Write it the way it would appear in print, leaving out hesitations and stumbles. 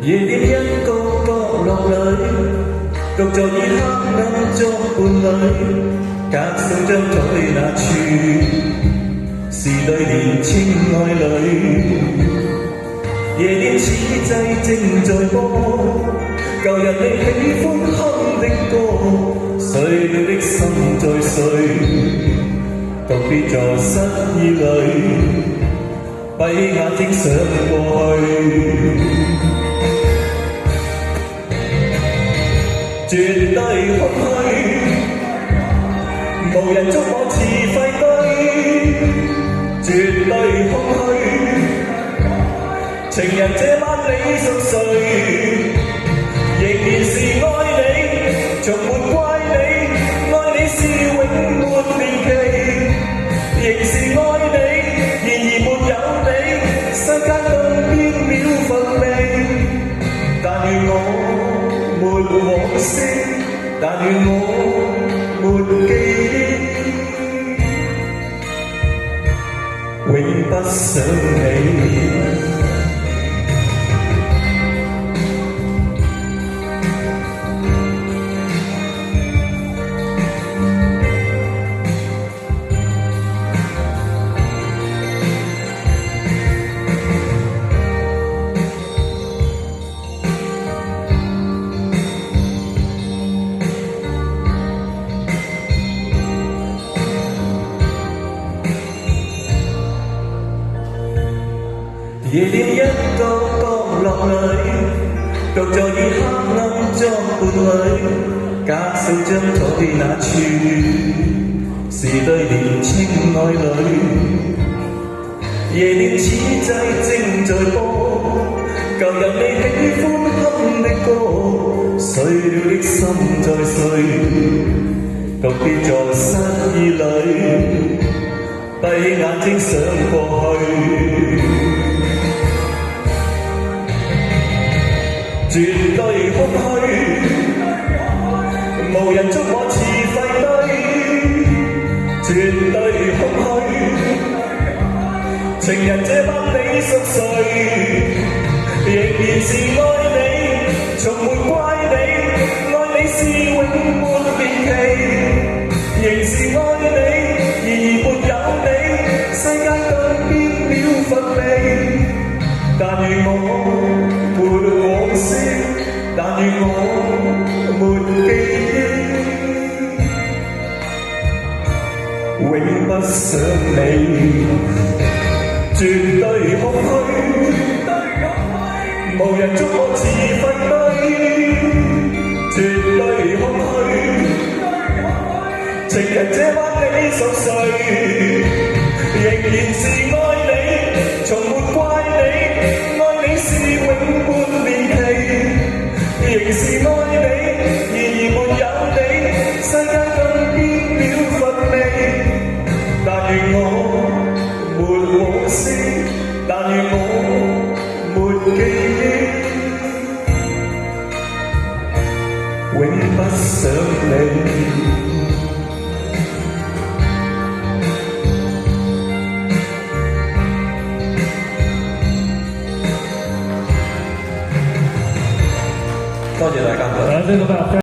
夜店一個角落裏，獨坐以黑暗作伴侶，隔數張台那處是對年青愛侶。夜店此際正在播，舊日你喜歡哼的歌，碎了的心在碎，獨別在失意裏，閉眼睛想過去。絕對空虛，無人捉我似廢堆，絕對空虛。情人這晚你熟睡，仍然是愛你，從沒怪你，愛你是永沒年期，仍是愛你，然而沒有你，世間都變了乏味。但願我沒往昔，但願我沒記憶，永不想你。夜店一個角落裏，獨坐以黑暗作伴侶，隔數張台那處是對年青愛侶。夜店此際正在播，舊日你喜歡哼的歌，碎了的心在碎，獨別在失意裏，閉眼睛想過去。絕對空虛，無人捉我似廢堆，絕對空虛。情人這晚你熟睡，仍然是愛你，從沒怪你，愛你是永沒年期，仍是愛你，然而沒有你，世間都變了乏味。但願我沒往昔，但願我沒記憶，永不想你。絕對空虛，無人捉我似廢堆，絕對空虛。情人這晚你熟睡，仍然是愛你，從沒怪你，愛你是永沒年期，仍是愛你，然而沒有你，世界更變了乏味。但願我沒往昔，但願我沒記憶，永不想你。多謝大家。